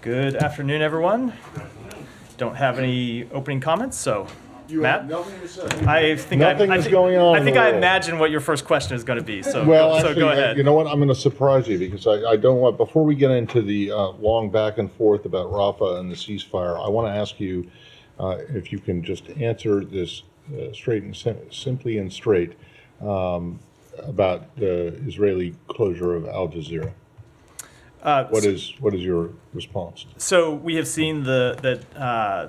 Good afternoon, everyone. Don't have any opening comments, so Matt? Nothing to say. I think Nothing is going on I in think the I world. imagine what your first question is going to be. So Well, so actually, go ahead. you know what? I'm going to surprise you because I don't want, before we get into the long back and forth about Rafah and the ceasefire, I want to ask you if you can just answer this straight and simply and straight about the Israeli closure of Al Jazeera. What is your response? So we have seen the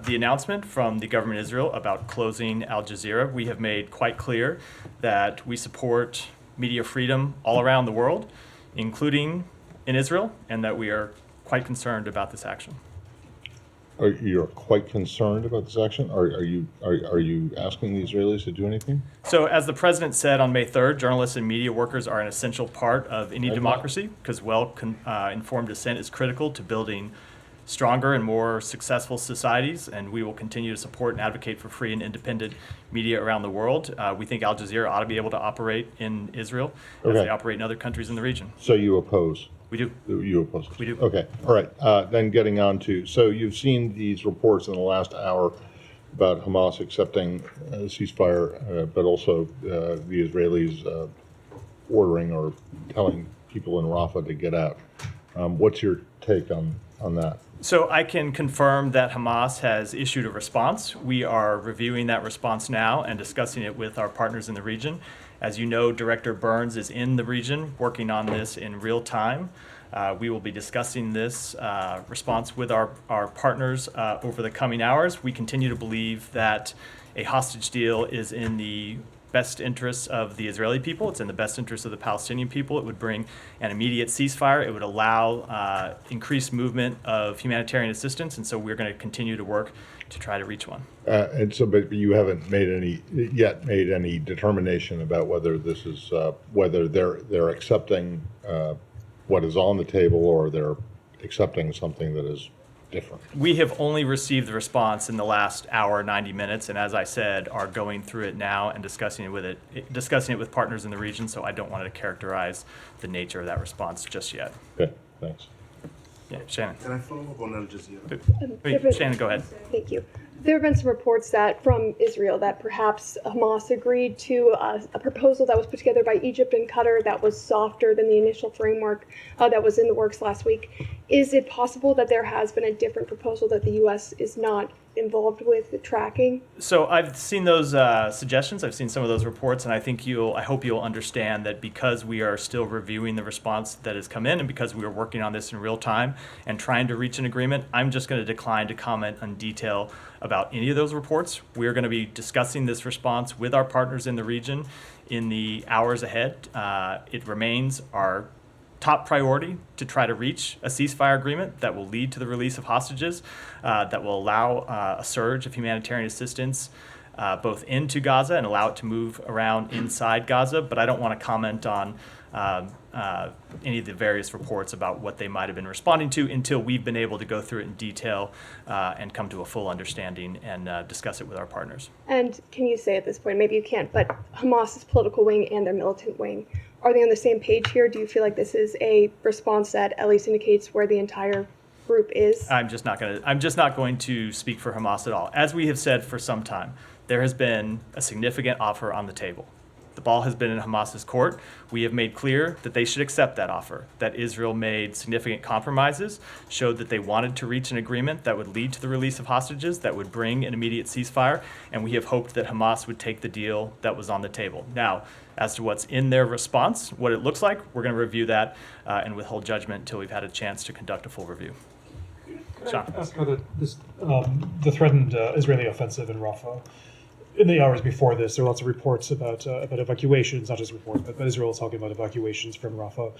announcement from the government of Israel about closing Al Jazeera. We have made quite clear that we support media freedom all around the world, including in Israel, and that we are quite concerned about this action. You're quite concerned about this action? Are you asking the Israelis to do anything? So as the president said on May 3rd, journalists and media workers are an essential part of any democracy because informed dissent is critical to building stronger and more successful societies, and we will continue to support and advocate for free and independent media around the world. We think Al Jazeera ought to be able to operate in Israel as they operate in other countries in the region. So you oppose? We do. You oppose? We do. Okay, all right. Then getting on to, so you've seen these reports in the last hour about Hamas accepting a ceasefire, but also the Israelis ordering or telling people in Rafah to get out. What's your take on that? So I can confirm that Hamas has issued a response. We are reviewing that response now and discussing it with our partners in the region. As you know, Director Burns is in the region working on this in real time. We will be discussing this response with our partners over the coming hours. We continue to believe that a hostage deal is in the best interests of the Israeli people. It's in the best interest of the Palestinian people. It would bring an immediate ceasefire. It would allow increased movement of humanitarian assistance, and so we're going to continue to work to try to reach one. And so, but you haven't made any determination about whether this is whether they're accepting what is on the table or they're accepting something that is different. We have only received the response in the last hour, 90 minutes, and as I said, are going through it now and discussing it with partners in the region. So I don't want to characterize the nature of that response just yet. Okay, thanks. Yeah, Shannon. Can I follow up on Al Jazeera? Wait, Shannon, go ahead. Thank you. There have been some reports that from Israel that perhaps Hamas agreed to a proposal that was put together by Egypt and Qatar that was softer than the initial framework that was in the works last week. Is it possible that there has been a different proposal that the U.S. is not involved with tracking? So I've seen those suggestions. I've seen some of those reports, and I hope you'll understand that because we are still reviewing the response that has come in, and because we are working on this in real time and trying to reach an agreement, I'm just going to decline to comment on detail about any of those reports. We're going to be discussing this response with our partners in the region in the hours ahead. It remains our top priority to try to reach a ceasefire agreement that will lead to the release of hostages, that will allow a surge of humanitarian assistance both into Gaza and allow it to move around inside Gaza. But I don't want to comment on any of the various reports about what they might have been responding to until we've been able to go through it in detail and come to a full understanding and discuss it with our partners. And can you say at this point, maybe you can't, but Hamas's political wing and their militant wing, are they on the same page here? Do you feel like this is a response that at least indicates where the entire group is? I'm just not going to speak for Hamas at all. As we have said for some time, there has been a significant offer on the table. The ball has been in Hamas's court. We have made clear that they should accept that offer, that Israel made significant compromises, showed that they wanted to reach an agreement that would lead to the release of hostages, that would bring an immediate ceasefire, and we have hoped that Hamas would take the deal that was on the table. Now, as to what's in their response, what it looks like, we're going to review that and withhold judgment until we've had a chance to conduct a full review. Sean. Ask about the threatened Israeli offensive in Rafah. In the hours before this, there were lots of reports about evacuations, not just reports, but Israel is talking about evacuations from Rafah.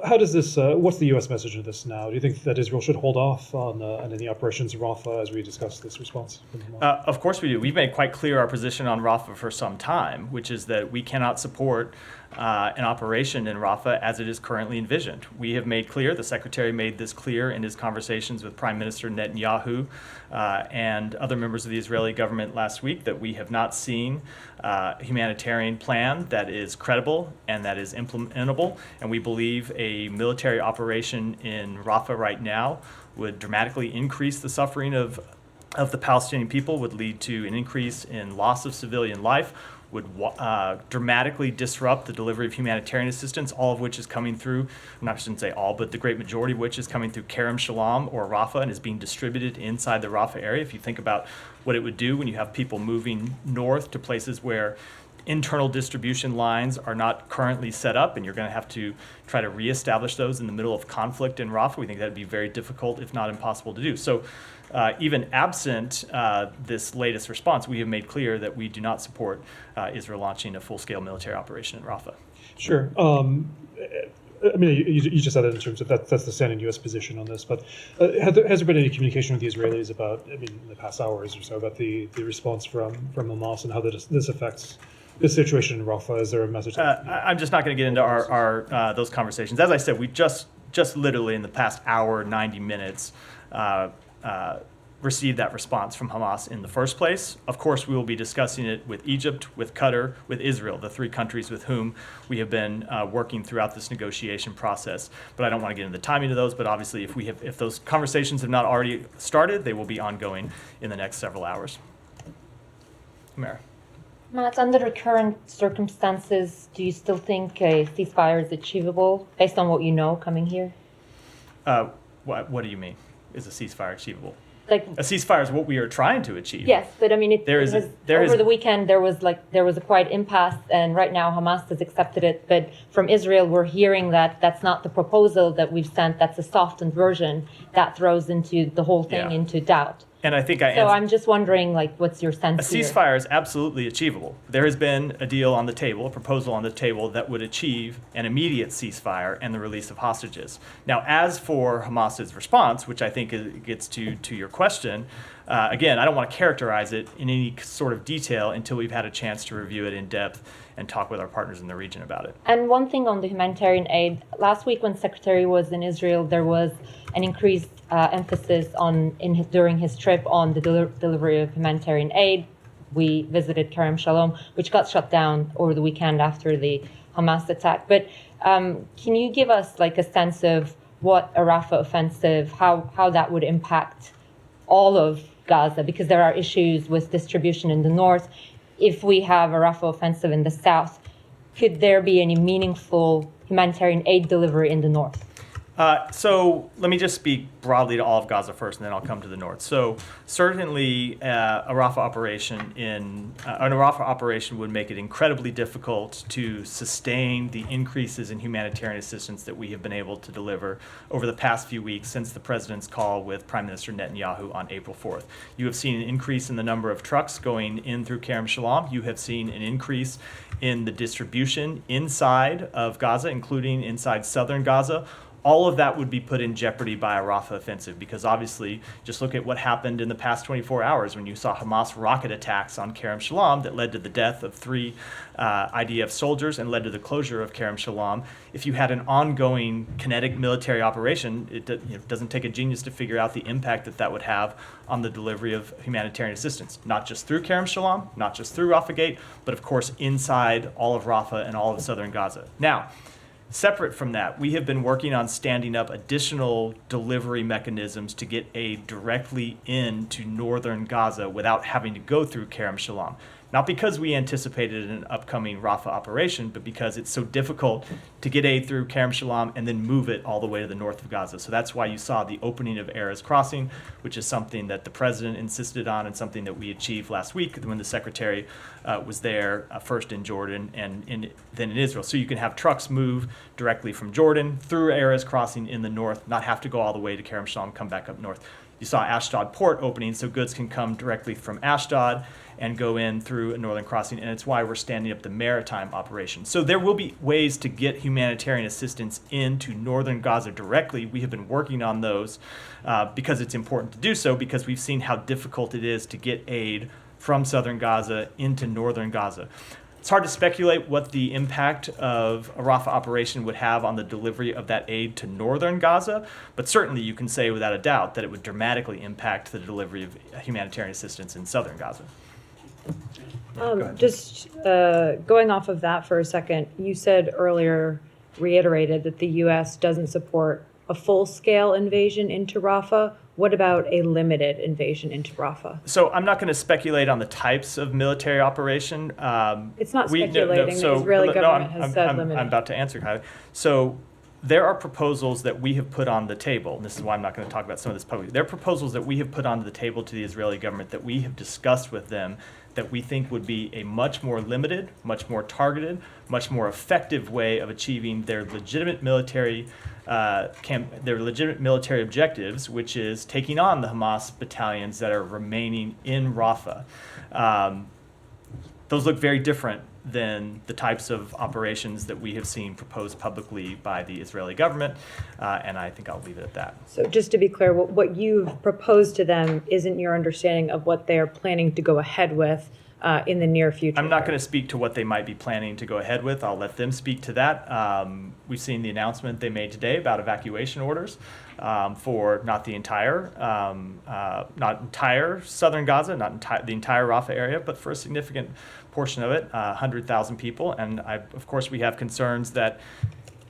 How does this? What's the U.S. message in this now? Do you think that Israel should hold off on any operations in Rafah as we discuss this response? Of course we do. We've made quite clear our position on Rafah for some time, which is that we cannot support an operation in Rafah as it is currently envisioned. We have made clear, the Secretary made this clear in his conversations with Prime Minister Netanyahu and other members of the Israeli government last week, that we have not seen a humanitarian plan that is credible and that is implementable. And we believe a military operation in Rafah right now would dramatically increase the suffering of the Palestinian people, would lead to an increase in loss of civilian life, would dramatically disrupt the delivery of humanitarian assistance, all of which is coming through, I shouldn't say all, but the great majority of which is coming through Kerem Shalom or Rafah and is being distributed inside the Rafah area. If you think about what it would do when you have people moving north to places where internal distribution lines are not currently set up, and you're going to have to try to reestablish those in the middle of conflict in Rafah, we think that would be very difficult, if not impossible to do. So even absent this latest response, we have made clear that we do not support Israel launching a full-scale military operation in Rafah. Sure. I mean, you just said it in terms of that's the standing U.S. position on this, but has there been any communication with the Israelis about, I mean, in the past hours or so, about the response from Hamas and how this affects the situation in Rafah? Is there a message? I'm just not going to get into our those conversations. As I said, we just literally in the past hour, 90 minutes, received that response from Hamas in the first place. Of course, we will be discussing it with Egypt, with Qatar, with Israel, the three countries with whom we have been working throughout this negotiation process. But I don't want to get into the timing of those. But obviously, if those conversations have not already started, they will be ongoing in the next several hours. Mara. Matt, under the current circumstances, do you still think a ceasefire is achievable based on what you know coming here? What do you mean? Is a ceasefire achievable? Like A ceasefire is what we are trying to achieve. yes, but I mean, over the weekend there was a quiet impasse, and right now Hamas has accepted it. But from Israel, we're hearing that that's not the proposal that we've sent. That's a softened version that throws into the whole thing into doubt. And I think So I'm just wondering, what's your sense a here? ceasefire is absolutely achievable. There has been a deal on the table, a proposal on the table that would achieve an immediate ceasefire and the release of hostages. Now, as for Hamas's response, which I think gets to your question, again, I don't want to characterize it in any sort of detail until we've had a chance to review it in depth and talk with our partners in the region about it. And one thing on the humanitarian aid, last week when Secretary was in Israel, there was an increased emphasis during his trip on the delivery of humanitarian aid. We visited Kerem Shalom, which got shut down over the weekend after the Hamas attack. But can you give us a sense of what a Rafah offensive, how that would impact all of Gaza? Because there are issues with distribution in the north. If we have a Rafah offensive in the south, could there be any meaningful humanitarian aid delivery in the north? So let me just speak broadly to all of Gaza first, and then I'll come to the north. So certainly a Rafah operation would make it incredibly difficult to sustain the increases in humanitarian assistance that we have been able to deliver over the past few weeks since the president's call with Prime Minister Netanyahu on April 4th. You have seen an increase in the number of trucks going in through Kerem Shalom. You have seen an increase in the distribution inside of Gaza, including inside southern Gaza. All of that would be put in jeopardy by a Rafah offensive, because obviously, just look at what happened in the past 24 hours when you saw Hamas rocket attacks on Kerem Shalom that led to the death of 3 IDF soldiers and led to the closure of Kerem Shalom. If you had an ongoing kinetic military operation, it doesn't take a genius to figure out the impact that would have on the delivery of humanitarian assistance, not just through Kerem Shalom, not just through Rafah Gate, but of course inside all of Rafah and all of southern Gaza. Now, separate from that, we have been working on standing up additional delivery mechanisms to get aid directly into northern Gaza without having to go through Kerem Shalom. Not because we anticipated an upcoming Rafah operation, but because it's so difficult to get aid through Kerem Shalom and then move it all the way to the north of Gaza. So that's why you saw the opening of Erez Crossing, which is something that the president insisted on and something that we achieved last week when the secretary was there, first in Jordan and then in Israel. So you can have trucks move directly from Jordan through Erez Crossing in the north, not have to go all the way to Kerem Shalom, come back up north. You saw Ashdod port opening, so goods can come directly from Ashdod and go in through a northern crossing, and it's why we're standing up the maritime operation. So there will be ways to get humanitarian assistance into northern Gaza directly. We have been working on those because it's important to do so, because we've seen how difficult it is to get aid from southern Gaza into northern Gaza. It's hard to speculate what the impact of a Rafah operation would have on the delivery of that aid to northern Gaza, but certainly you can say without a doubt that it would dramatically impact the delivery of humanitarian assistance in southern Gaza. Going off of that for a second, you said earlier, reiterated that the U.S. doesn't support a full-scale invasion into Rafah. What about a limited invasion into Rafah? So I'm not going to speculate on the types of military operation. It's not speculating. The Israeli government has said limited. I'm about to answer, Kylie. So there are proposals that we have put on the table, and this is why I'm not going to talk about some of this publicly. There are proposals that we have put on the table to the Israeli government that we have discussed with them that we think would be a much more limited, much more targeted, much more effective way of achieving their legitimate military objectives, which is taking on the Hamas battalions that are remaining in Rafah. Those look very different than the types of operations that we have seen proposed publicly by the Israeli government, and I think I'll leave it at that. So just to be clear, what you've proposed to them isn't your understanding of what they're planning to go ahead with in the near future? I'm not going to speak to what they might be planning to go ahead with. I'll let them speak to that. We've seen the announcement they made today about evacuation orders for not the entire southern Gaza, the entire Rafah area, but for a significant portion of it, 100,000 people. And of course, we have concerns that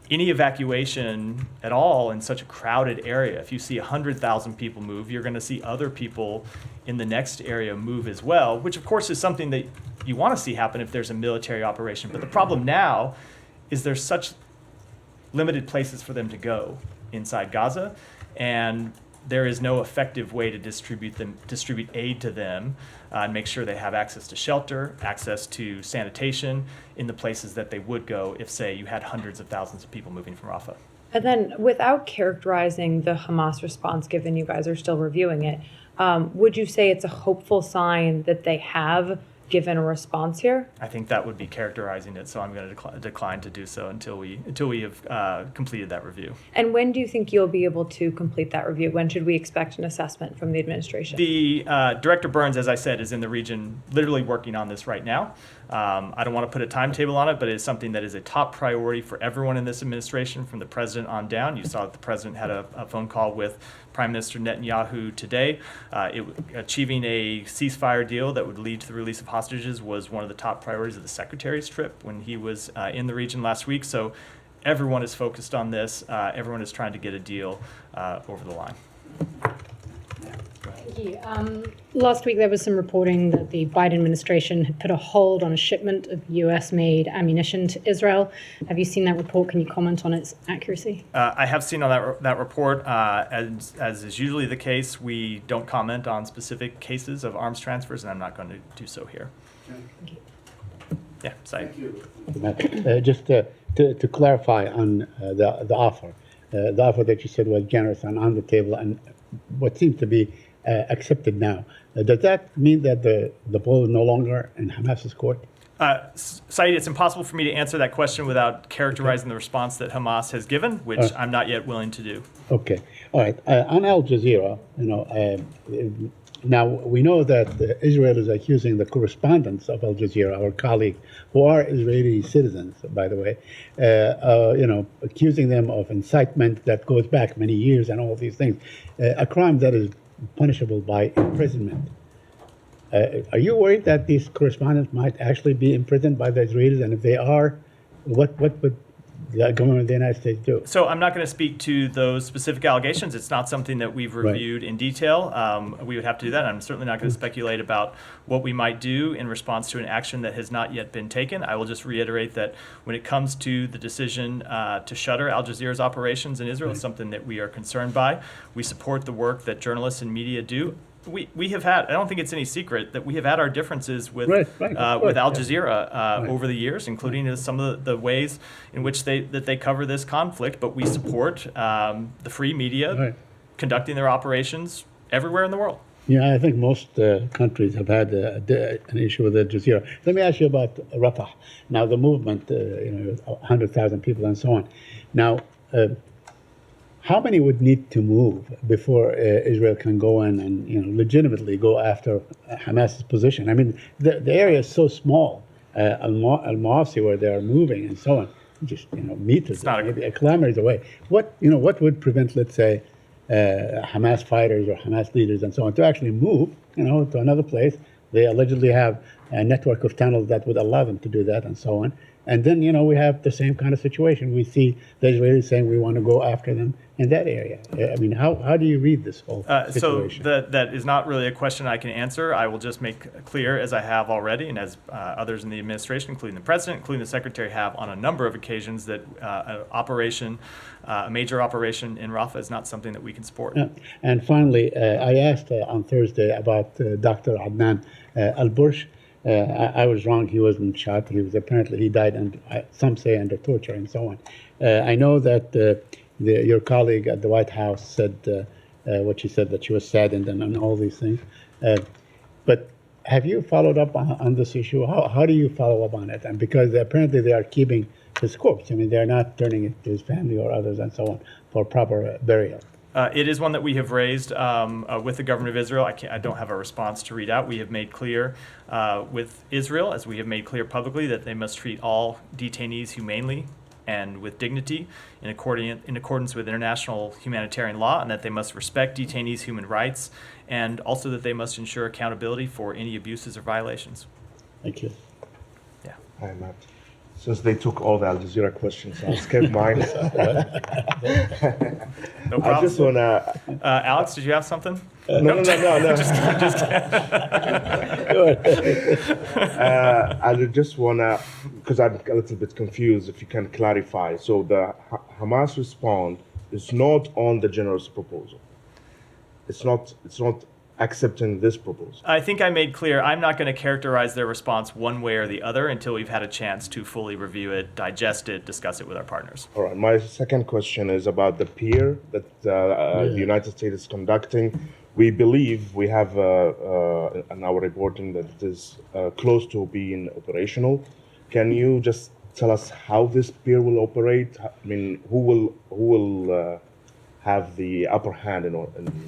any evacuation at all in such a crowded area, if you see 100,000 people move, you're going to see other people in the next area move as well, which of course is something that you want to see happen if there's a military operation. But the problem now is there's such limited places for them to go inside Gaza, and there is no effective way to distribute aid to them and make sure they have access to shelter, access to sanitation in the places that they would go if, say, you had hundreds of thousands of people moving from Rafah. And then, without characterizing the Hamas response, given you guys are still reviewing it, would you say it's a hopeful sign that they have given a response here? I think that would be characterizing it, so I'm going to decline to do so until we have completed that review. And when do you think you'll be able to complete that review? When should we expect an assessment from the administration? The Director Burns, as I said, is in the region literally working on this right now. I don't want to put a timetable on it, but it is something that is a top priority for everyone in this administration, from the president on down. You saw that the president had a phone call with Prime Minister Netanyahu today. Achieving a ceasefire deal that would lead to the release of hostages was one of the top priorities of the Secretary's trip when he was in the region last week. So everyone is focused on this. Everyone is trying to get a deal over the line. Thank you. Last week there was some reporting that the Biden administration had put a hold on a shipment of US-made ammunition to Israel. Have you seen that report? Can you comment on its accuracy? I have seen on that report. As is usually the case, we don't comment on specific cases of arms transfers, and I'm not going to do so here. Thank you. Yeah, Said. Just to clarify on the offer that you said was generous and on the table and what seems to be accepted now. Does that mean that the ball is no longer in Hamas's court? Said, it's impossible for me to answer that question without characterizing the response that Hamas has given, which I'm not yet willing to do. Okay, all right. On Al Jazeera, now we know that Israel is accusing the correspondents of Al Jazeera, our colleague, who are Israeli citizens, by the way, accusing them of incitement that goes back many years and all these things, a crime that is punishable by imprisonment. Are you worried that these correspondents might actually be imprisoned by the Israelis? And if they are, what would the government of the United States do? So I'm not going to speak to those specific allegations. It's not something that we've reviewed in detail. We would have to do that. I'm certainly not going to speculate about what we might do in response to an action that has not yet been taken. I will just reiterate that when it comes to the decision to shutter Al Jazeera's operations in Israel, it's something that we are concerned by. We support the work that journalists and media do. We have had, I don't think it's any secret that we have had our differences with with Al Jazeera over the years, including some of the ways in which they cover this conflict. But we support the free media conducting their operations everywhere in the world. Yeah, I think most countries have had an issue with Al Jazeera. Let me ask you about Rafah. Now, the movement, 100,000 people and so on. Now, how many would need to move before Israel can go in and legitimately go after Hamas's position? I mean, the area is so small Al-Mawasi, where they are moving and so on, just meters, not a- maybe kilometers away. What would prevent, let's say, Hamas fighters or Hamas leaders and so on to actually move, to another place? They allegedly have a network of tunnels that would allow them to do that and so on. And then, we have the same kind of situation. We see the Israelis saying we want to go after them in that area. I mean, how do you read this whole So situation? that is not really a question I can answer. I will just make clear, as I have already, and as others in the administration, including the president, including the secretary, have on a number of occasions, that a major operation in Rafah is not something that we can support. Yeah. And finally, I asked on Thursday about Dr. Adnan Al-Bursh. I was wrong. He wasn't shot. He died, and some say under torture and so on. I know that your colleague at the White House said what she said, that she was saddened and all these things. But have you followed up on this issue? How do you follow up on it? And because apparently they are keeping his corpse. I mean, they're not turning it to his family or others and so on for proper burial. It is one that we have raised with the government of Israel. I don't have a response to read out. We have made clear with Israel, as we have made clear publicly, that they must treat all detainees humanely and with dignity in accordance with international humanitarian law, and that they must respect detainees' human rights, and also that they must ensure accountability for any abuses or violations. Thank you. Yeah. Hi, Matt. Since they took all the Al Jazeera questions, I'll skip mine. No I just problem. wanna. Alex, did you have something? No. Just kidding. I just wanna, because I'm a little bit confused. If you can clarify. So the Hamas response is not on the general's proposal. It's not accepting this proposal. I think I made clear I'm not going to characterize their response one way or the other until we've had a chance to fully review it, digest it, discuss it with our partners. All right. My second question is about the peer that the United States is conducting. We believe we have in our reporting that it is close to being operational. Can you just tell us how this peer will operate? I mean, who will have the upper hand in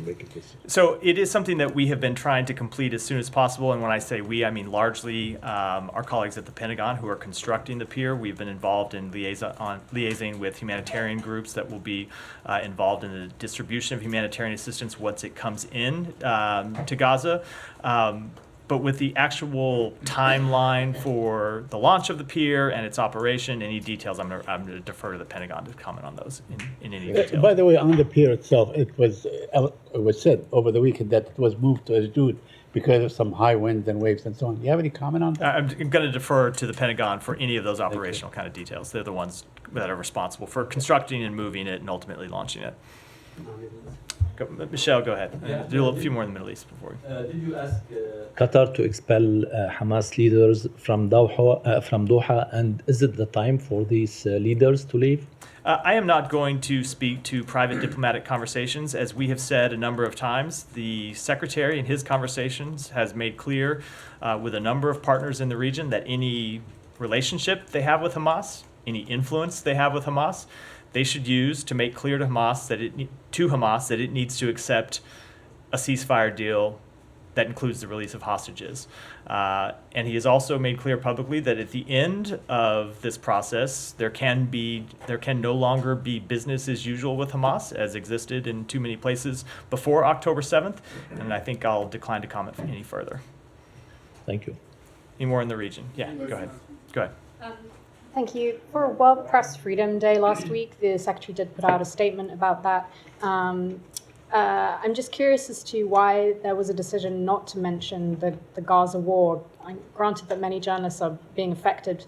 making this? So it is something that we have been trying to complete as soon as possible. And when I say we, I mean largely our colleagues at the Pentagon who are constructing the pier. We've been involved in liaising with humanitarian groups that will be involved in the distribution of humanitarian assistance once it comes in to Gaza. But with the actual timeline for the launch of the pier and its operation, any details, I'm going to defer to the Pentagon to comment on those in any detail. By the way, on the pier itself, it was said over the weekend that it was moved to Ashdod because of some high winds and waves and so on. Do you have any comment on that? I'm going to defer to the Pentagon for any of those operational kind of details. They're the ones that are responsible for constructing and moving it and ultimately launching it. Michelle, go ahead. Do a few more in the Middle East before. Did you ask Qatar to expel Hamas leaders from Doha, and is it the time for these leaders to leave? I am not going to speak to private diplomatic conversations. As we have said a number of times, the Secretary in his conversations has made clear with a number of partners in the region that any relationship they have with Hamas, any influence they have with Hamas, they should use to make clear to Hamas that it needs to accept a ceasefire deal that includes the release of hostages. And he has also made clear publicly that at the end of this process, there can no longer be business as usual with Hamas as existed in too many places before October 7th. And I think I'll decline to comment any further. Thank you. Any more in the region? Yeah, go ahead. Thank you. For World Press Freedom Day last week, the Secretary did put out a statement about that. I'm just curious as to why there was a decision not to mention the Gaza war. Granted that many journalists are being affected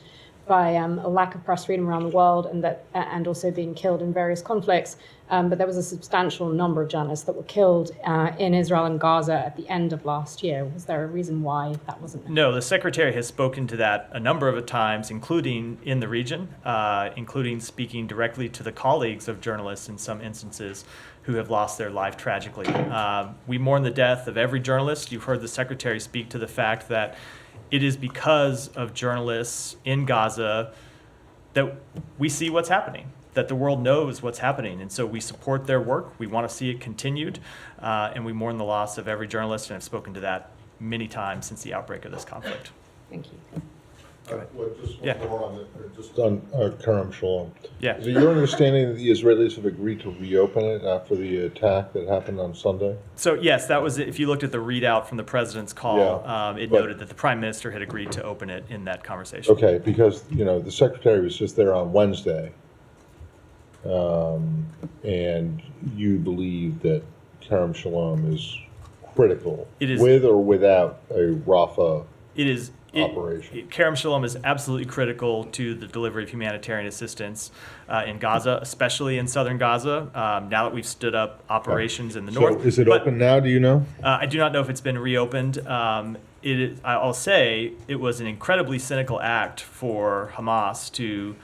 by a lack of press freedom around the world and also being killed in various conflicts. But there was a substantial number of journalists that were killed in Israel and Gaza at the end of last year. Was there a reason why that wasn't mentioned? No, the Secretary has spoken to that a number of times, including in the region, including speaking directly to the colleagues of journalists in some instances who have lost their life tragically. We mourn the death of every journalist. You've heard the Secretary speak to the fact that it is because of journalists in Gaza that we see what's happening, that the world knows what's happening. And so we support their work. We want to see it continued. And we mourn the loss of every journalist. And I've spoken to that many times since the outbreak of this conflict. Thank you. Go ahead. Yeah. Just on Kerem Shalom. Yeah. Is it your understanding that the Israelis have agreed to reopen it after the attack that happened on Sunday? So yes, that was it. If you looked at the readout from the president's call, Yeah, it but- noted that the prime minister had agreed to open it in that conversation. Okay, because, the secretary was just there on Wednesday. And you believe that Kerem Shalom is critical. It is- With or without a Rafah It is operation. Kerem Shalom is absolutely critical to the delivery of humanitarian assistance in Gaza, especially in southern Gaza. Now that we've stood up operations in the north, So is it But, open now, do you know? I do not know if it's been reopened. I'll say it was an incredibly cynical act for Hamas to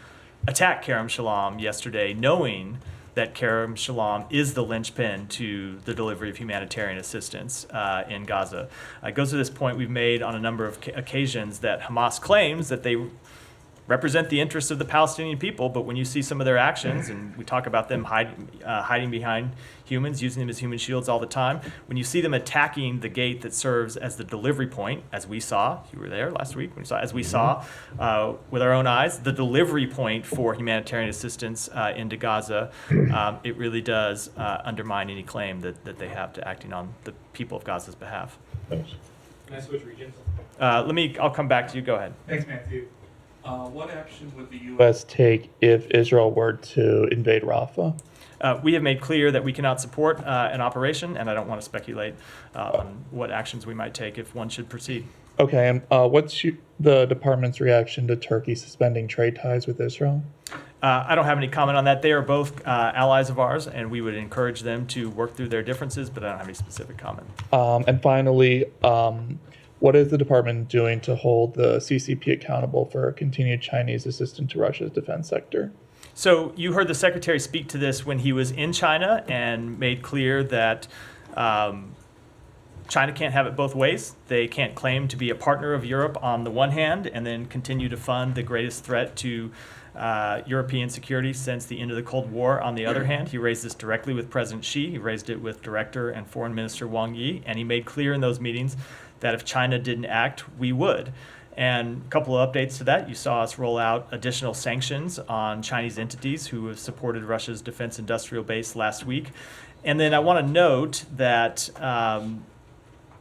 attack Kerem Shalom yesterday, knowing that Kerem Shalom is the linchpin to the delivery of humanitarian assistance in Gaza. It goes to this point we've made on a number of occasions that Hamas claims that they represent the interests of the Palestinian people, but when you see some of their actions, and we talk about them hiding behind humans, using them as human shields all the time, when you see them attacking the gate that serves as the delivery point, as we saw, you were there last week, as we saw with our own eyes, the delivery point for humanitarian assistance into Gaza, it really does undermine any claim that they have to acting on the people of Gaza's behalf. Thanks. Can I switch regions? I'll come back to you. Go ahead. Thanks, Matthew. What action would the U.S. U.S. take if Israel were to invade Rafah? We have made clear that we cannot support an operation, and I don't want to speculate on what actions we might take if one should proceed. Okay, and what's the department's reaction to Turkey suspending trade ties with Israel? I don't have any comment on that. They are both allies of ours, and we would encourage them to work through their differences, but I don't have any specific comment. And finally, what is the department doing to hold the CCP accountable for continued Chinese assistance to Russia's defense sector? So you heard the secretary speak to this when he was in China and made clear that China can't have it both ways. They can't claim to be a partner of Europe on the one hand and then continue to fund the greatest threat to European security since the end of the Cold War on the other hand. He raised this directly with President Xi. He raised it with Director and Foreign Minister Wang Yi, and he made clear in those meetings that if China didn't act, we would. And a couple of updates to that. You saw us roll out additional sanctions on Chinese entities who have supported Russia's defense industrial base last week. And then I want to note that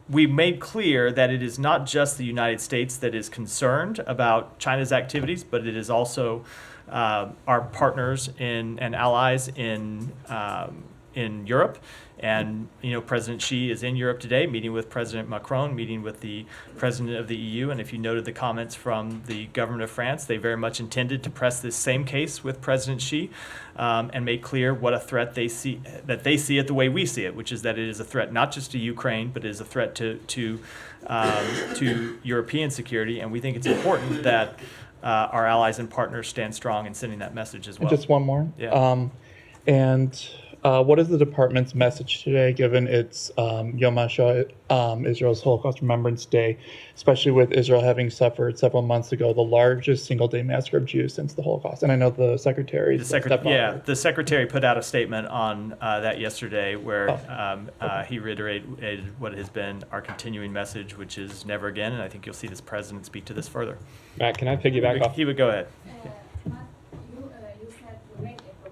we made clear that it is not just the United States that is concerned about China's activities, but it is also our partners and allies in Europe. And, President Xi is in Europe today, meeting with President Macron, meeting with the president of the EU. And if you noted the comments from the government of France, they very much intended to press this same case with President Xi and make clear what a threat they see it the way we see it, which is that it is a threat not just to Ukraine, but it is a threat to European security. And we think it's important that our allies and partners stand strong in sending that message as well. Just one more. Yeah. What is the department's message today, given it's Yom HaShoah, Israel's Holocaust Remembrance Day, especially with Israel having suffered several months ago the largest single-day massacre of Jews since the Holocaust? And I know the secretary. The secretary put out a statement on that yesterday where he reiterated what has been our continuing message, which is never again. And I think you'll see this president speak to this further. Matt, can I piggyback off? He would go ahead.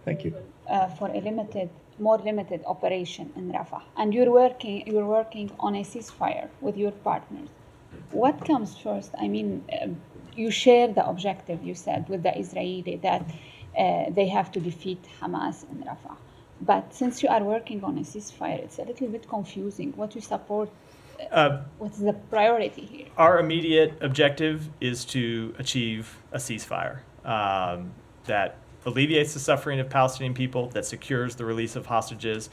Thank you. For a more limited operation in Rafah, and you're working on a ceasefire with your partners. What comes first? I mean, you share the objective you said with the Israeli that they have to defeat Hamas in Rafah. But since you are working on a ceasefire, it's a little bit confusing. What you support? What's the priority here? Our immediate objective is to achieve a ceasefire that alleviates the suffering of Palestinian people, that secures the release of hostages.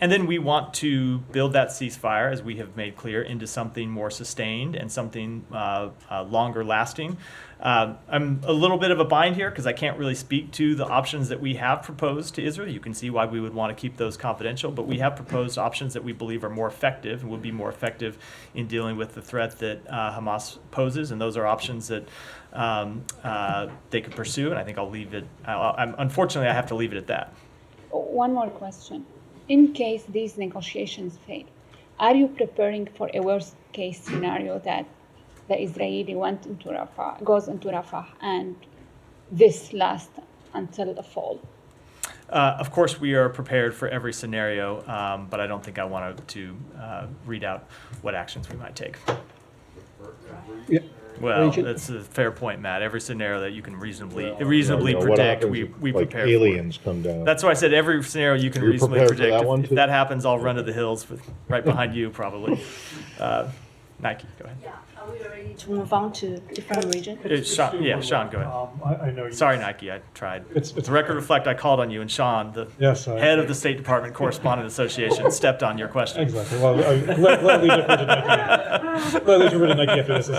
And then we want to build that ceasefire, as we have made clear, into something more sustained and something longer lasting. I'm a little bit of a bind here because I can't really speak to the options that we have proposed to Israel. You can see why we would want to keep those confidential, but we have proposed options that we believe are more effective and would be more effective in dealing with the threat that Hamas poses, and those are options that they could pursue, and I think I'll leave it. Unfortunately, I have to leave it at that. One more question. In case these negotiations fail, are you preparing for a worst-case scenario that the Israeli goes into Rafah, and this lasts until the fall? Of course, we are prepared for every scenario, but I don't think I wanted to read out what actions we might take. Well, that's a fair point, Matt. Every scenario that you can reasonably What predict, happens we if, prepare aliens come down? That's why I said every scenario you can You're reasonably prepared for predict. that one If too? that happens, I'll run to the hills right behind you, probably. Nike, go ahead. Are we ready to move on to different region? Sean, go ahead. I know you. Sorry, Nike, I tried. It's The record reflect I called on you, and Sean, the Yes, head of the State Department Correspondent Association, stepped on your question. Exactly. Well, gladly defer to Nike. Gladly defer to Nike after this.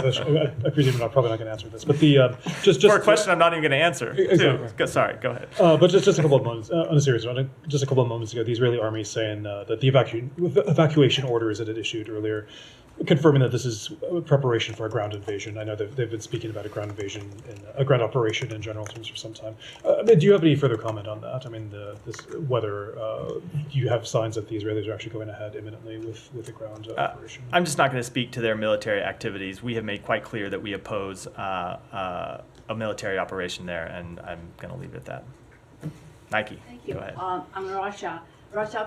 I presume I'm probably not going to answer this, but the just For a question I'm not even going to answer. Exactly. Too. Sorry, go ahead. But just a couple of moments, on a serious note, just a couple of moments ago, the Israeli army saying that the evacuation orders that it issued earlier, confirming that this is preparation for a ground invasion. I know they've been speaking about a ground invasion, a ground operation in general terms for some time. Do you have any further comment on that? I mean, whether you have signs that the Israelis are actually going ahead imminently with the ground operation? I'm just not going to speak to their military activities. We have made quite clear that we oppose a military operation there, and I'm going to leave it at that. Nike, Thank you. go ahead. On Russia,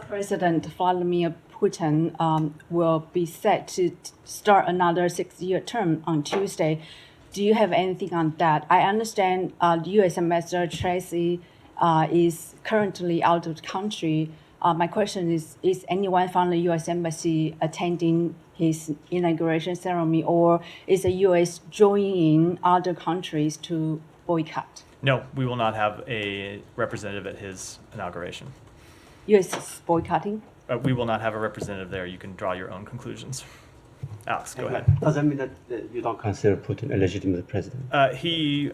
President Vladimir Putin will be set to start another 6-year term on Tuesday. Do you have anything on that? I understand the U.S. Ambassador Tracy is currently out of the country. My question is anyone from the U.S. Embassy attending his inauguration ceremony, or is the U.S. joining other countries to boycott? No, we will not have a representative at his inauguration. U.S. is boycotting? We will not have a representative there. You can draw your own conclusions. Alex, go ahead. Does that mean that you don't consider Putin a legitimate president? We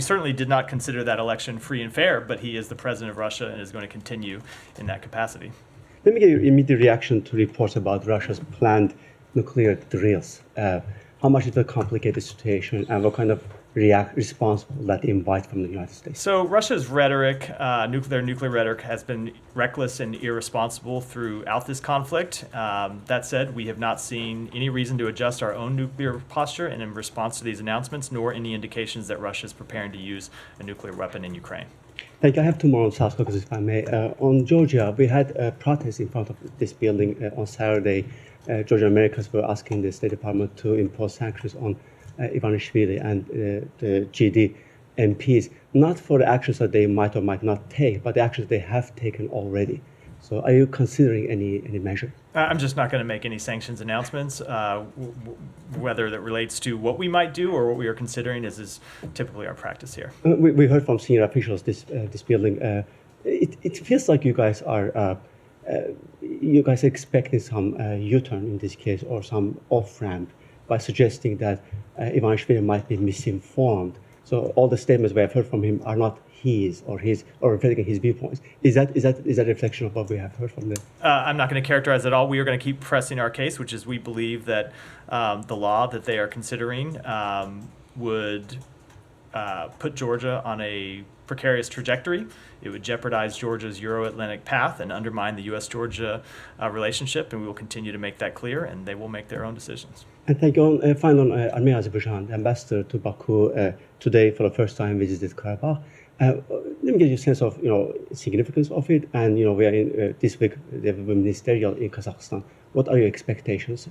certainly did not consider that election free and fair, but he is the president of Russia and is going to continue in that capacity. Let me get your immediate reaction to reports about Russia's planned nuclear drills. How much it will complicate the situation, and what kind of response will that invite from the United States? So Russia's rhetoric, nuclear rhetoric, has been reckless and irresponsible throughout this conflict. That said, we have not seen any reason to adjust our own nuclear posture in response to these announcements, nor any indications that Russia is preparing to use a nuclear weapon in Ukraine. Thank you. I have two more on South Caucasus, if I may. On Georgia, we had a protest in front of this building on Saturday. Georgian Americans were asking the State Department to impose sanctions on Ivanishvili and the GD MPs, not for the actions that they might or might not take, but the actions they have taken already. So are you considering any measure? I'm just not going to make any sanctions announcements. Whether that relates to what we might do or what we are considering is typically our practice here. We heard from senior officials this building. It feels like you guys are expecting some U-turn in this case, or some off-ramp, by suggesting that Ivanishvili might be misinformed. So all the statements we have heard from him are not his or reflecting his viewpoints. Is that a reflection of what we have heard from them? I'm not going to characterize at all. We are going to keep pressing our case, which is we believe that the law that they are considering would put Georgia on a precarious trajectory. It would jeopardize Georgia's Euro-Atlantic path and undermine the U.S.-Georgia relationship, and we will continue to make that clear, and they will make their own decisions. And thank you. Finally, on Armenia Azerbaijan, the ambassador to Baku today for the first time visited Karabakh. Let me get you a sense of significance of it, and we are in this week they have a ministerial in Kazakhstan. What are your expectations?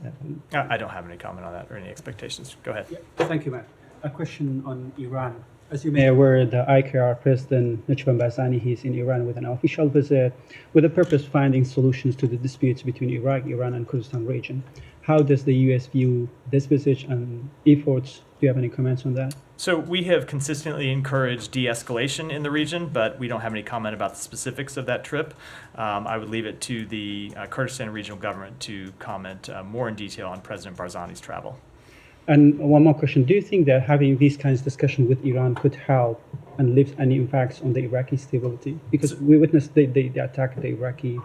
I don't have any comment on that or any expectations. Go ahead. Yeah. Thank you, Matt. A question on Iran. As you may be aware, the IKR President Najib Barzani, he's in Iran with an official visit with the purpose of finding solutions to the disputes between Iraq, Iran, and Kurdistan region. How does the U.S. view this visit and efforts? Do you have any comments on that? So we have consistently encouraged de-escalation in the region, but we don't have any comment about the specifics of that trip. I would leave it to the Kurdistan regional government to comment more in detail on President Barzani's travel. And one more question. Do you think that having these kinds of discussions with Iran could help and leave any impacts on the Iraqi stability? Because we witnessed they attacked the Iraqi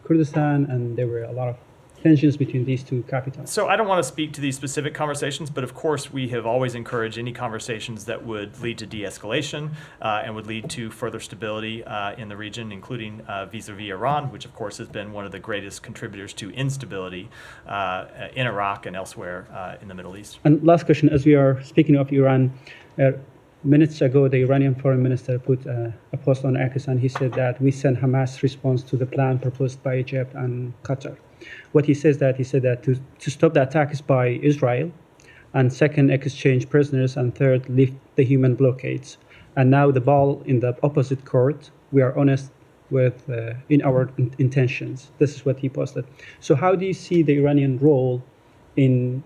Kurdistan, and there were a lot of tensions between these two capitals? So I don't want to speak to these specific conversations, but of course we have always encouraged any conversations that would lead to de-escalation and would lead to further stability in the region, including vis-a-vis Iran, which of course has been one of the greatest contributors to instability in Iraq and elsewhere in the Middle East. And last question, as we are speaking of Iran, minutes ago, the Iranian foreign minister put a post on X, and he said that we send Hamas response to the plan proposed by Egypt and Qatar. What he said that to stop the attacks by Israel, and second, exchange prisoners, and third, lift the human blockades. And now the ball in the opposite court. We are honest with in our intentions. This is what he posted. So how do you see the Iranian role in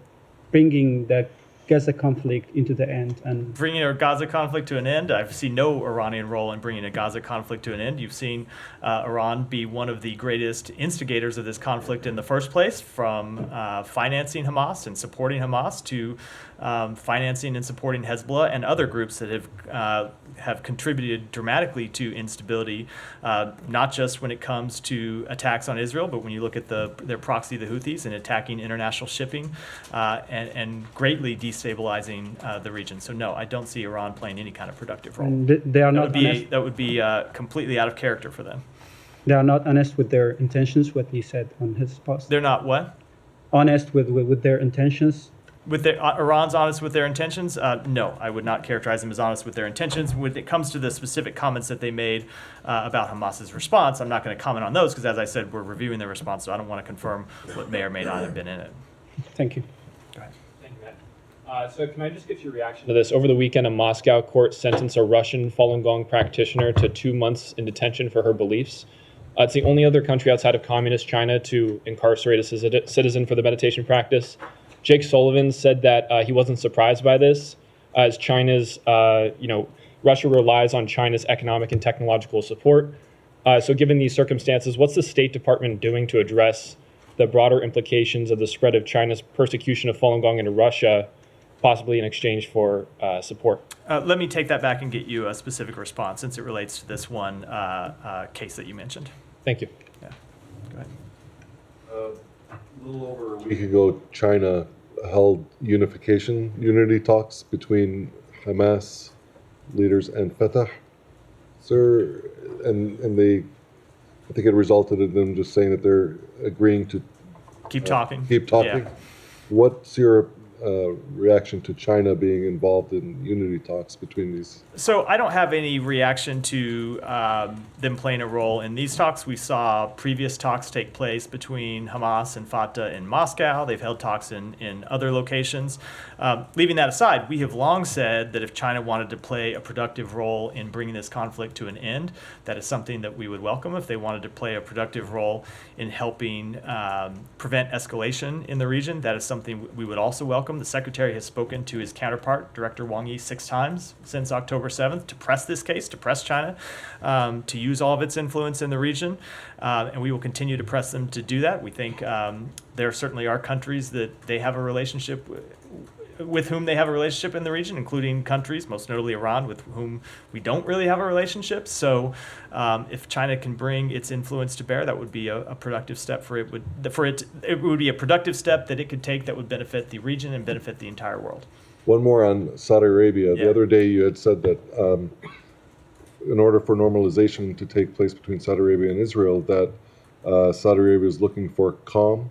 bringing the Gaza conflict into the end? And bringing a Gaza conflict to an end, I see no Iranian role in bringing a Gaza conflict to an end. You've seen Iran be one of the greatest instigators of this conflict in the first place, from financing Hamas and supporting Hamas to financing and supporting Hezbollah and other groups that have contributed dramatically to instability, not just when it comes to attacks on Israel, but when you look at their proxy, the Houthis, and attacking international shipping and greatly destabilizing the region. So no, I don't see Iran playing any kind of productive role. And they are not that would be completely out of character for them. They are not honest with their intentions, what he said on his post. They're not what? Honest with their intentions. With their, Iran's honest with their intentions? No, I would not characterize them as honest with their intentions. When it comes to the specific comments that they made about Hamas's response, I'm not going to comment on those because, as I said, we're reviewing their response, so I don't want to confirm what may or may not have been in it. Thank you. Go ahead. Thank you, Matt. So can I just get your reaction to this? Over the weekend, a Moscow court sentenced a Russian Falun Gong practitioner to 2 months in detention for her beliefs. It's the only other country outside of communist China to incarcerate a citizen for the meditation practice. Jake Sullivan said that he wasn't surprised by this, as China's, Russia relies on China's economic and technological support. So given these circumstances, what's the State Department doing to address the broader implications of the spread of China's persecution of Falun Gong into Russia, possibly in exchange for support? Let me take that back and get you a specific response since it relates to this one case that you mentioned. Thank you. Yeah. Go ahead. A little over a week ago, China held unity talks between Hamas leaders and Fatah, sir, and they, I think it resulted in them just saying that they're agreeing to keep talking. Yeah. What's your reaction to China being involved in unity talks between these? So I don't have any reaction to them playing a role in these talks. We saw previous talks take place between Hamas and Fatah in Moscow. They've held talks in other locations. Leaving that aside, we have long said that if China wanted to play a productive role in bringing this conflict to an end, that is something that we would welcome. If they wanted to play a productive role in helping prevent escalation in the region, that is something we would also welcome. The Secretary has spoken to his counterpart, Director Wang Yi, 6 times since October 7th to press this case, to press China, to use all of its influence in the region. And we will continue to press them to do that. We think there certainly are countries that they have a relationship with whom they have a relationship in the region, including countries, most notably Iran, with whom we don't really have a relationship. So if China can bring its influence to bear, that would be a productive step it would be a productive step that it could take that would benefit the region and benefit the entire world. One more on Saudi Arabia. Yeah. The other day you had said that in order for normalization to take place between Saudi Arabia and Israel, that Saudi Arabia is looking for calm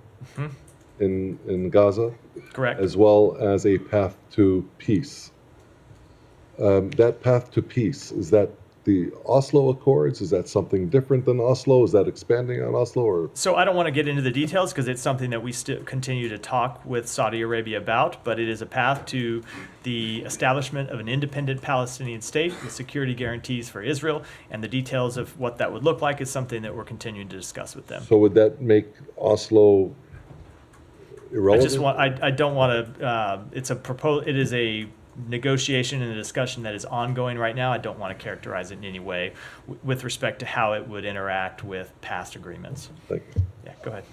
in Gaza. Correct. As well as a path to peace. That path to peace, is that the Oslo Accords? Is that something different than Oslo? Is that expanding on Oslo? Or? So I don't want to get into the details because it's something that we still continue to talk with Saudi Arabia about, but it is a path to the establishment of an independent Palestinian state with security guarantees for Israel, and the details of what that would look like is something that we're continuing to discuss with them. So would that make Oslo irrelevant? I don't want to, it is a negotiation and a discussion that is ongoing right now. I don't want to characterize it in any way with respect to how it would interact with past agreements. Thank you. Yeah, go ahead.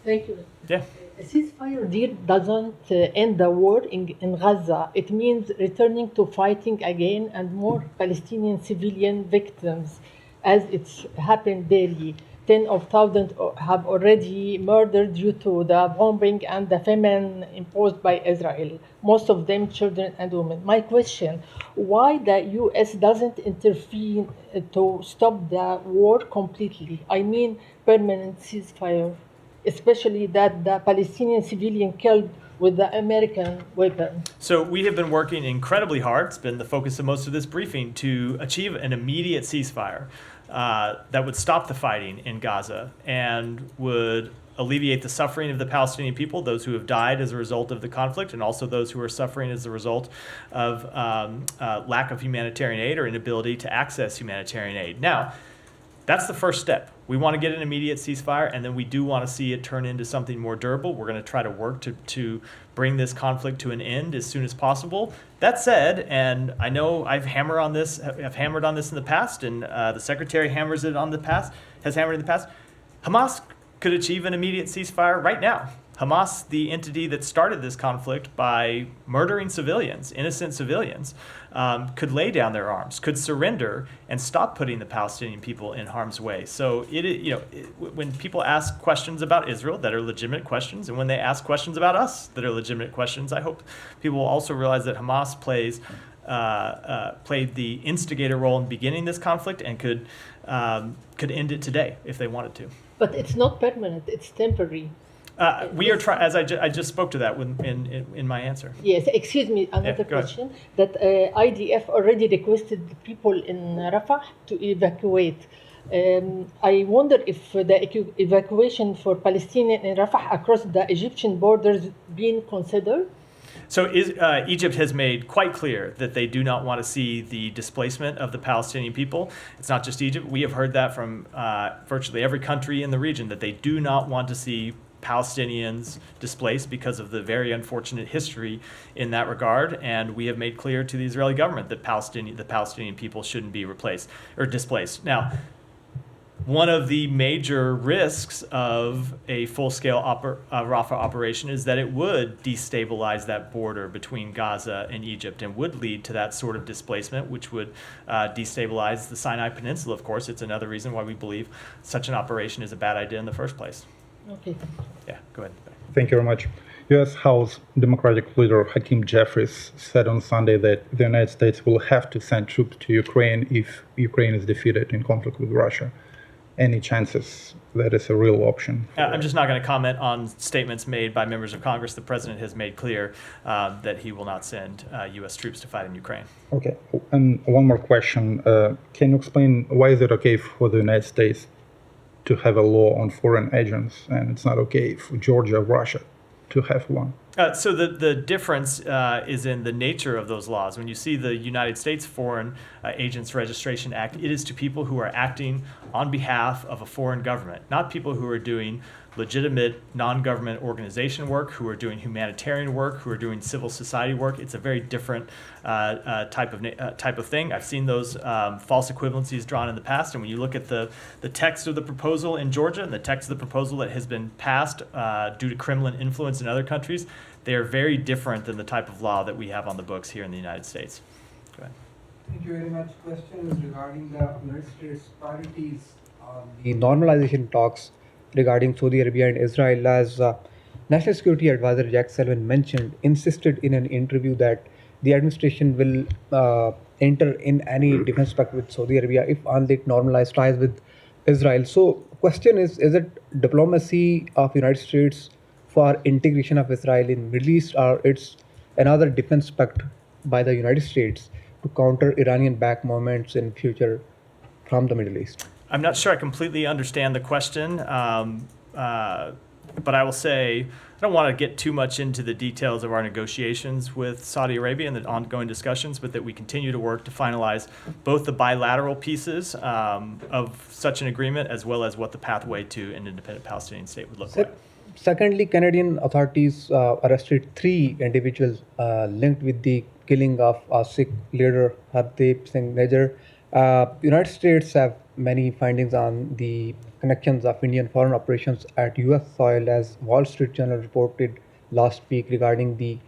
Thank you. Yeah. A ceasefire deal doesn't end the war in Gaza. It means returning to fighting again and more Palestinian civilian victims, as it's happened daily. 10 of thousands have already murdered due to the bombing and the famine imposed by Israel, most of them children and women. My question, why the US doesn't intervene to stop the war completely? I mean permanent ceasefire, especially that the Palestinian civilian killed with the American weapon. So we have been working incredibly hard. It's been the focus of most of this briefing to achieve an immediate ceasefire that would stop the fighting in Gaza and would alleviate the suffering of the Palestinian people, those who have died as a result of the conflict, and also those who are suffering as a result of lack of humanitarian aid or inability to access humanitarian aid. Now, that's the first step. We want to get an immediate ceasefire, and then we do want to see it turn into something more durable. We're going to try to work to bring this conflict to an end as soon as possible. That said, and I know I've hammered on this in the past, and the Secretary has hammered in the past, Hamas could achieve an immediate ceasefire right now. Hamas, the entity that started this conflict by murdering civilians, innocent civilians, could lay down their arms, could surrender, and stop putting the Palestinian people in harm's way. So when people ask questions about Israel that are legitimate questions, and when they ask questions about us that are legitimate questions, I hope people will also realize that Hamas played the instigator role in beginning this conflict and could end it today if they wanted to. But it's not permanent; it's temporary. We are trying, as I just spoke to that in my answer. Yes, excuse me, another question. That IDF already requested the people in Rafah to evacuate. I wonder if the evacuation for Palestinians in Rafah across the Egyptian borders being considered. So Egypt has made quite clear that they do not want to see the displacement of the Palestinian people. It's not just Egypt. We have heard that from virtually every country in the region, that they do not want to see Palestinians displaced because of the very unfortunate history in that regard. And we have made clear to the Israeli government that the Palestinian people shouldn't be replaced or displaced. Now, one of the major risks of a full-scale Rafah operation is that it would destabilize that border between Gaza and Egypt and would lead to that sort of displacement, which would destabilize the Sinai Peninsula, of course. It's another reason why we believe such an operation is a bad idea in the first place. Okay. Yeah, go ahead. Thank you very much. U.S. House Democratic leader Hakeem Jeffries said on Sunday that the United States will have to send troops to Ukraine if Ukraine is defeated in conflict with Russia. Any chances that is a real option? I'm just not going to comment on statements made by members of Congress. The president has made clear that he will not send U.S. troops to fight in Ukraine. Okay. And one more question. Can you explain why is it okay for the United States to have a law on foreign agents, and it's not okay for Georgia or Russia to have one? So the difference is in the nature of those laws. When you see the United States Foreign Agents Registration Act, it is to people who are acting on behalf of a foreign government, not people who are doing legitimate non-government organization work, who are doing humanitarian work, who are doing civil society work. It's a very different type of thing. I've seen those false equivalencies drawn in the past, and when you look at the text of the proposal in Georgia and the text of the proposal that has been passed due to Kremlin influence in other countries, they are very different than the type of law that we have on the books here in the United States. Go ahead. Thank you very much. Question is regarding the United States priorities on the normalization talks regarding Saudi Arabia and Israel. As National Security Advisor Jack Sullivan mentioned, insisted in an interview that the administration will enter in any defense pact with Saudi Arabia if only it normalize ties with Israel. So question is it diplomacy of United States for integration of Israel in Middle East, or it's another defense pact by the United States to counter Iranian-backed movements in future from the Middle East? I'm not sure I completely understand the question, but I will say I don't want to get too much into the details of our negotiations with Saudi Arabia and the ongoing discussions, but that we continue to work to finalize both the bilateral pieces of such an agreement as well as what the pathway to an independent Palestinian state would look like. Secondly, Canadian authorities arrested 3 individuals linked with the killing of Sikh leader Hardeep Singh Nijjar. United States have many findings on the connections of Indian foreign operations at U.S. soil, as Wall Street Journal reported last week regarding the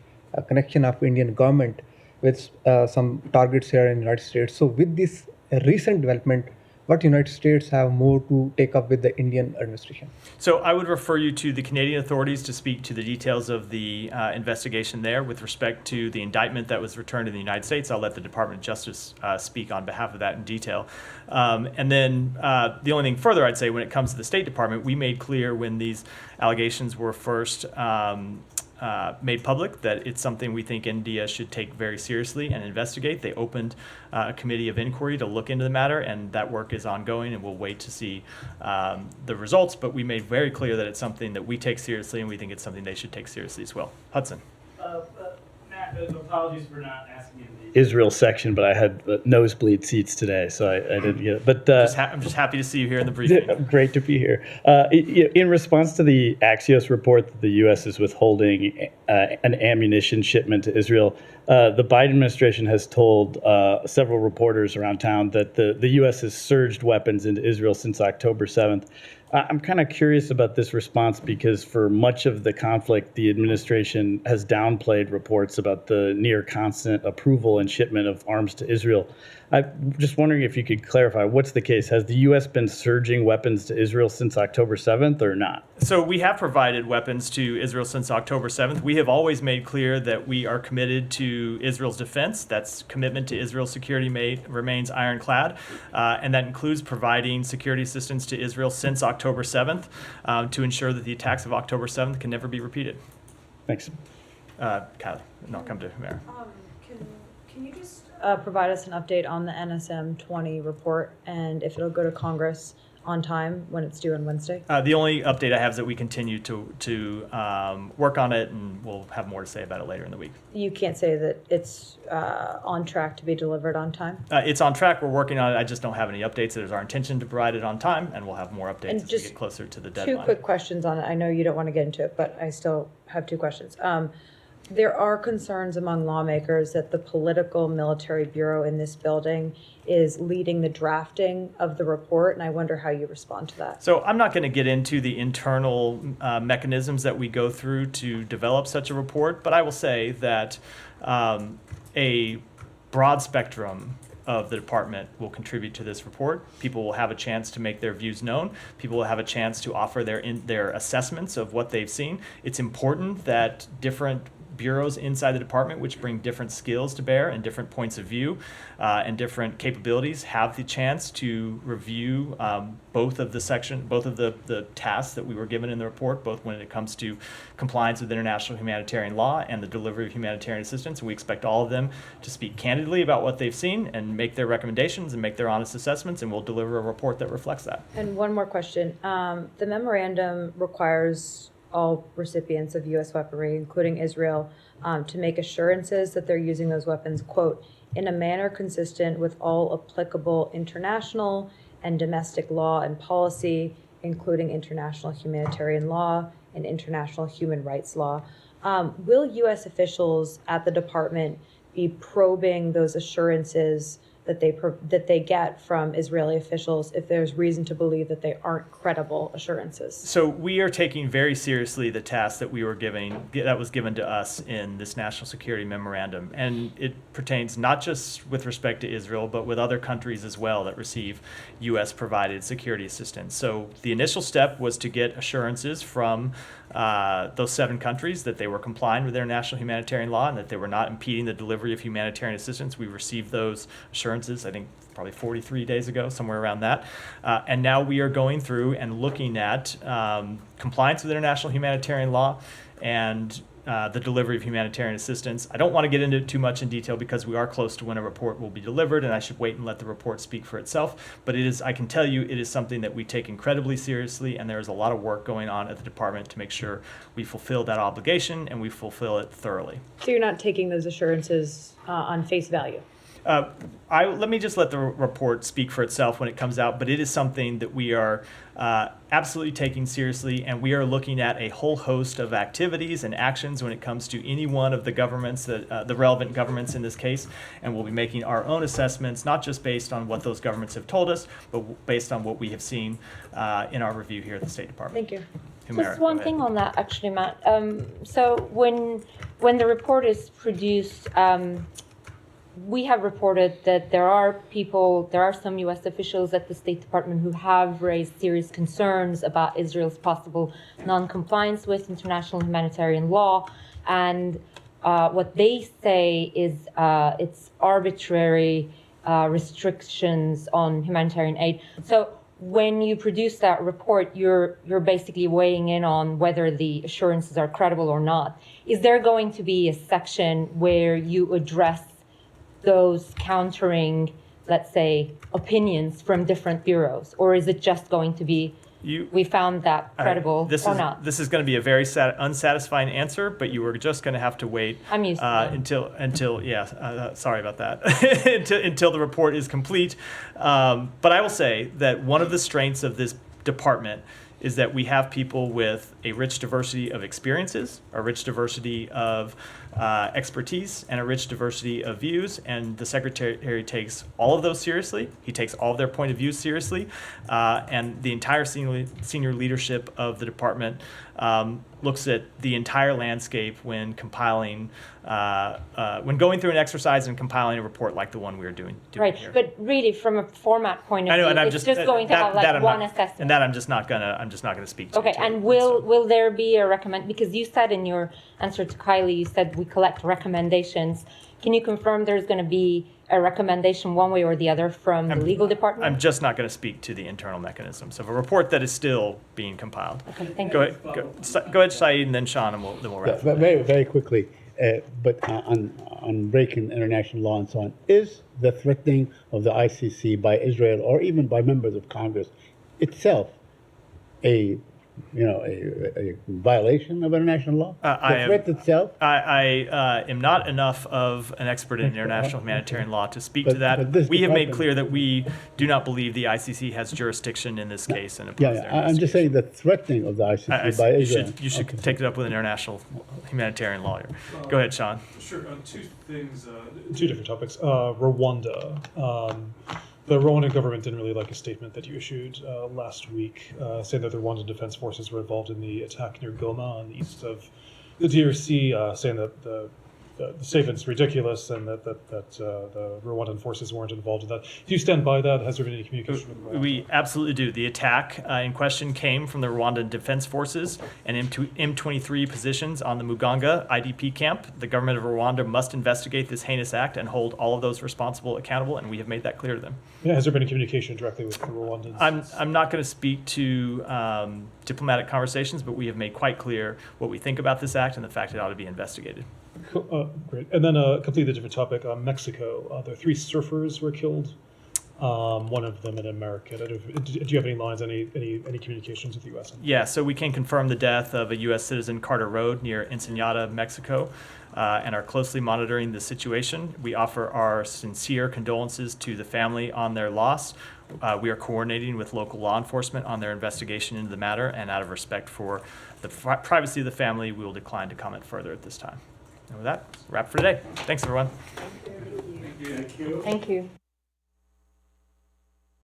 connection of Indian government with some targets here in the United States. So with this recent development, what United States have more to take up with the Indian administration? So I would refer you to the Canadian authorities to speak to the details of the investigation there with respect to the indictment that was returned in the United States. I'll let the Department of Justice speak on behalf of that in detail. And then the only thing further I'd say when it comes to the State Department, we made clear when these allegations were first made public that it's something we think India should take very seriously and investigate. They opened a committee of inquiry to look into the matter, and that work is ongoing, and we'll wait to see the results. But we made very clear that it's something that we take seriously, and we think it's something they should take seriously as well. Hudson. Matt, apologies for not asking you Israel section, but I had nosebleed seats today, so I didn't get it. But I'm just happy to see you here in the briefing. Great to be here. In response to the Axios report that the U.S. is withholding an ammunition shipment to Israel, the Biden administration has told several reporters around town that the U.S. has surged weapons into Israel since October 7th. I'm kind of curious about this response because for much of the conflict, the administration has downplayed reports about the near constant approval and shipment of arms to Israel. I'm just wondering if you could clarify what's the case. Has the U.S. been surging weapons to Israel since October 7th or not? So we have provided weapons to Israel since October 7th. We have always made clear that we are committed to Israel's defense. That's commitment to Israel's security remains ironclad. And that includes providing security assistance to Israel since October 7th to ensure that the attacks of October 7th can never be repeated. Thanks. Kylie, no, come to Humera. Can you just provide us an update on the NSM 20 report and if it'll go to Congress on time when it's due on Wednesday? The only update I have is that we continue to work on it, and we'll have more to say about it later in the week. You can't say that it's on track to be delivered on time? It's on track. We're working on it. I just don't have any updates. It is our intention to provide it on time, and we'll have more updates And as we just get closer to the deadline. Two quick questions on it. I know you don't want to get into it, but I still have two questions. There are concerns among lawmakers that the political military bureau in this building is leading the drafting of the report, and I wonder how you respond to that. So I'm not going to get into the internal mechanisms that we go through to develop such a report, but I will say that a broad spectrum of the department will contribute to this report. People will have a chance to make their views known. People will have a chance to offer their assessments of what they've seen. It's important that different bureaus inside the department, which bring different skills to bear and different points of view and different capabilities, have the chance to review both of the tasks that we were given in the report, both when it comes to compliance with international humanitarian law and the delivery of humanitarian assistance. We expect all of them to speak candidly about what they've seen and make their recommendations and make their honest assessments, and we'll deliver a report that reflects that. And one more question. The memorandum requires all recipients of U.S. weaponry, including Israel, to make assurances that they're using those weapons, quote, in a manner consistent with all applicable international and domestic law and policy, including international humanitarian law and international human rights law. Will U.S. officials at the department be probing those assurances that they get from Israeli officials if there's reason to believe that they aren't credible assurances? So we are taking very seriously the task that was given to us in this national security memorandum, and it pertains not just with respect to Israel, but with other countries as well that receive U.S. provided security assistance. So the initial step was to get assurances from those 7 countries that they were complying with their national humanitarian law and that they were not impeding the delivery of humanitarian assistance. We received those assurances, I think, probably 43 days ago, somewhere around that. And now we are going through and looking at compliance with international humanitarian law and the delivery of humanitarian assistance. I don't want to get into it too much in detail because we are close to when a report will be delivered, and I should wait and let the report speak for itself. But I can tell you, it is something that we take incredibly seriously, and there is a lot of work going on at the department to make sure we fulfill that obligation and we fulfill it thoroughly. So you're not taking those assurances on face value? Let me just let the report speak for itself when it comes out, but it is something that we are absolutely taking seriously, and we are looking at a whole host of activities and actions when it comes to any one of the governments, the relevant governments in this case, and we'll be making our own assessments, not just based on what those governments have told us, but based on what we have seen in our review here at the State Department. Thank you. Humera, Just one thing on that, actually, Matt. So when the report is produced, we have reported that there are some U.S. officials at the State Department who have raised serious concerns about Israel's possible non-compliance with international humanitarian law, and what they say is it's arbitrary restrictions on humanitarian aid. So when you produce that report, you're basically weighing in on whether the assurances are credible or not. Is there going to be a section where you address those countering, let's say, opinions from different bureaus, or is it just going to be we found that credible or not? This is going to be a very unsatisfying answer, but you were just going to have to wait I'm used to that. until sorry about that until the report is complete. But I will say that one of the strengths of this department is that we have people with a rich diversity of experiences, a rich diversity of expertise, and a rich diversity of views. And the Secretary takes all of those seriously. He takes all of their point of view seriously. And the entire senior leadership of the department looks at the entire landscape when compiling, when going through an exercise and compiling a report like the one we are doing right, here. but really, from a format point of I know, view, and I'm it's just going to have like one assessment. And that I'm just not gonna speak to. Okay, and will there be a recommend? Because you said in your answer to Kylie, you said we collect recommendations. Can you confirm there's going to be a recommendation one way or the other from the legal department? I'm just not going to speak to the internal mechanisms of a report that is still being compiled. Okay, thank go you. Ahead, go ahead, Saeed, and then Sean, and then we'll wrap. Very, very quickly, but on breaking international law and so on, is the threatening of the ICC by Israel or even by members of Congress itself a violation of international law? The threat itself? I am not enough of an expert in international humanitarian law to speak to that. We have made clear that we do not believe the ICC has jurisdiction in this case. And I'm just saying the threatening of the ICC by Israel. You should take it up with an international humanitarian lawyer. Go ahead, Sean. Sure. Two things, two different topics. Rwanda. The Rwandan government didn't really like a statement that you issued last week, saying that the Rwandan Defense Forces were involved in the attack near Goma on the east of the DRC, saying that the statement's ridiculous and that the Rwandan forces weren't involved in that. Do you stand by that? Has there been any communication with Rwanda? We absolutely do. The attack in question came from the Rwandan Defense Forces and M23 positions on the Muganga IDP camp. The government of Rwanda must investigate this heinous act and hold all of those responsible accountable, and we have made that clear to them. Yeah, has there been a communication directly with the Rwandans? I'm not going to speak to diplomatic conversations, but we have made quite clear what we think about this act and the fact it ought to be investigated. Great. And then a completely different topic, Mexico. There 3 surfers were killed, one of them in America. Do you have any lines, any communications with the U.S.? Yeah, so we can confirm the death of a U.S. citizen, Carter Road, near Ensenada, Mexico, and are closely monitoring the situation. We offer our sincere condolences to the family on their loss. We are coordinating with local law enforcement on their investigation into the matter, and out of respect for the privacy of the family, we will decline to comment further at this time. And with that, wrap for today. Thanks, everyone. Thank you.